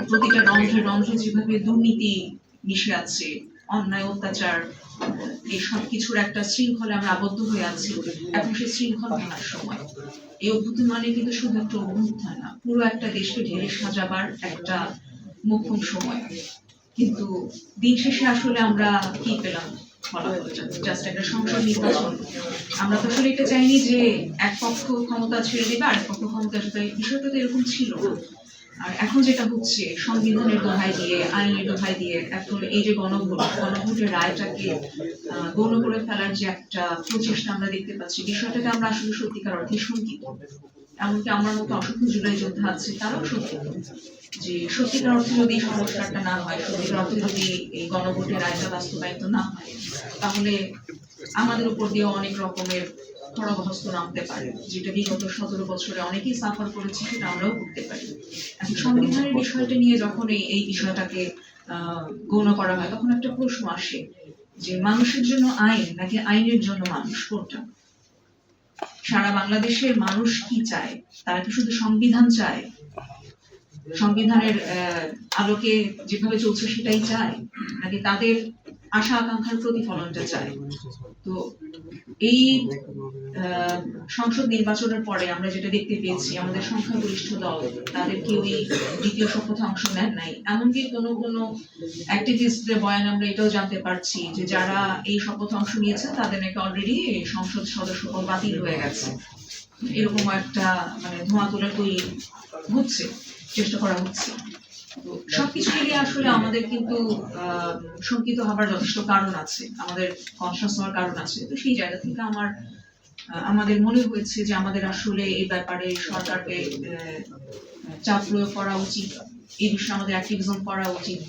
প্রতিটা রন্ধ্রে রন্ধ্রে যেভাবে দুর্নীতি মিশে আছে, অন্যায় অত্যাচার, এই সব কিছুর একটা শৃঙ্খলে আমরা আবদ্ধ হয়ে আছি। এখন সেই শৃঙ্খল ভাঙার সময়। এই অভ্যুত্থান মানে কিন্তু শুধু একটা অভ্যুত্থান না, পুরো একটা দেশকে ঢেলে সাজাবার একটা মোক্ষম সময়। কিন্তু দিন শেষে আসলে আমরা কি পেলাম? জাস্ট একটা সংসদ নির্বাচন। আমরা তো আসলে এটা চাইনি যে এক পক্ষ ক্ষমতা ছেড়ে দেবে আর এক পক্ষ ক্ষমতা আসবে, বিষয়টা তো এরকম ছিল না। আর এখন যেটা হচ্ছে, সংবিধানের দোহাই দিয়ে, আইনের দোহাই দিয়ে এখন এই যে গণভোটের রায়টাকে গৌণ করে ফেলার যে একটা প্রচেষ্টা আমরা দেখতে পাচ্ছি, বিষয়টাকে আমরা আসলে সত্যিকার অর্থে শঙ্কিত। এমনকি আমার মতো অসংখ্য জুলাই যোদ্ধা আছে, তারাও শঙ্কিত যে সত্যিকার অর্থে যদি এই সংস্কারটা না হয়, সত্যিকার অর্থে যদি এই গণভোটের রায়টা বাস্তবায়িত না হয়, তাহলে আমাদের উপর দিয়ে অনেক রকমের খড়গহস্ত নামতে পারে, যেটা বিগত 17 বছরে অনেকেই সাফার করেছে, সেটা আমরাও করতে পারি। এখন সংবিধানের বিষয়টা নিয়ে যখন এই বিষয়টাকে গৌণ করা হয়, তখন একটা প্রশ্ন আসে যে মানুষের জন্য আইন নাকি আইনের জন্য মানুষ, কোনটা? সারা বাংলাদেশের মানুষ কি চায়? তারা কি শুধু সংবিধান চায়? সংবিধানের আলোকে যেভাবে চলছে সেটাই চায়, নাকি তাদের আশা আকাঙ্ক্ষার প্রতিফলনটা চায়? তো এই সংসদ নির্বাচনের পরে আমরা যেটা দেখতে পেয়েছি, আমাদের সংখ্যাগরিষ্ঠ দল তাদের কেউই দ্বিতীয় শপথে অংশ নেন নাই। এমনকি কোনো অ্যাক্টিভিস্টদের বয়ান আমরা এটাও জানতে পারছি যে যারা এই শপথে অংশ নিয়েছেন তাদের নাকি অলরেডি সংসদ সদস্য পদ বাতিল হয়ে গেছে। এরকম একটা মানে ধোঁয়া তোলা তৈরি হচ্ছে, চেষ্টা করা হচ্ছে। তো সবকিছু মিলিয়ে আসলে আমাদের কিন্তু শঙ্কিত হবার যথেষ্ট কারণ আছে, আমাদের কনসাস হওয়ার কারণ আছে। তো সেই জায়গা থেকে আমাদের মনে হয়েছে যে আমাদের আসলে এই ব্যাপারে সরকারকে চাপ প্রয়োগ করা উচিত, এই বিষয়ে আমাদের অ্যাক্টিভিজম করা উচিত।